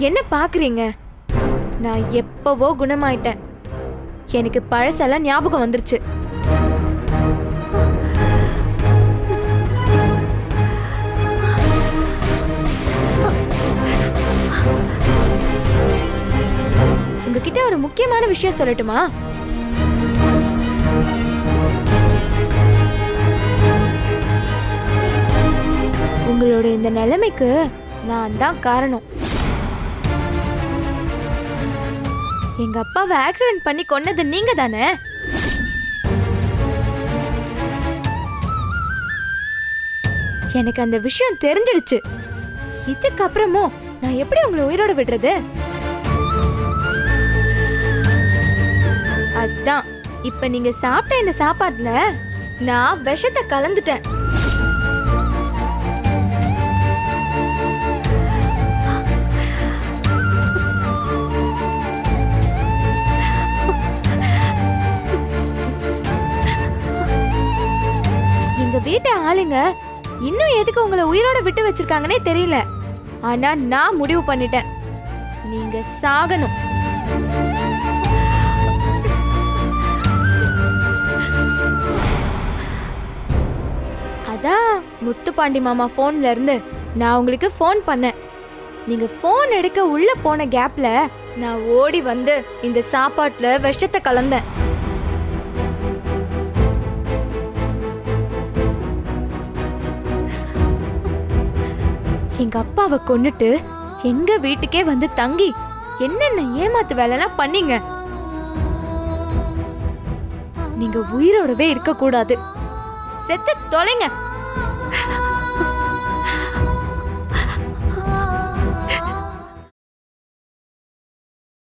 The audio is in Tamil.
என்ன பாக்குறீங்க? நான் எப்பவோ குணமாயிட்டேன். எனக்கு பழசெல்லாம் ஞாபகம் வந்துருச்சு. உங்ககிட்ட ஒரு முக்கியமான விஷயம் சொல்லட்டுமா? உங்களோட இந்த நிலைமைக்கு நான் தான் காரணம். எங்க அப்பாவை ஆக்சிடென்ட் பண்ணி கொன்னது நீங்க தானே? எனக்கு அந்த விஷயம் தெரிஞ்சிடுச்சு. இதுக்கப்புறமும் நான் எப்படி உங்களை உயிரோட விடுறது? அதான் இப்ப நீங்க சாப்பிட்ட இந்த சாப்பாட்டுல நான் விஷத்தை கலந்துட்டேன். எங்க வீட்டு ஆளுங்க இன்னும் எதுக்கு உங்களை உயிரோட விட்டு வச்சிருக்காங்கன்னே தெரியல. ஆனா நான் முடிவு பண்ணிட்டேன், நீங்க சாகணும். அதான் முத்துப்பாண்டி மாமா போன்ல இருந்து நான் உங்களுக்கு போன் பண்ணேன். நீங்க போன் எடுக்க உள்ள போன கேப்ல நான் ஓடி வந்து இந்த சாப்பாட்டுல விஷத்தை கலந்தேன். எங்க அப்பாவை கொன்னுட்டு எங்க வீட்டுக்கே வந்து தங்கி என்னென்ன ஏமாத்து வேலைலாம் பண்ணீங்க. நீங்க உயிரோடவே இருக்க கூடாது. செத்து தொலைங்க.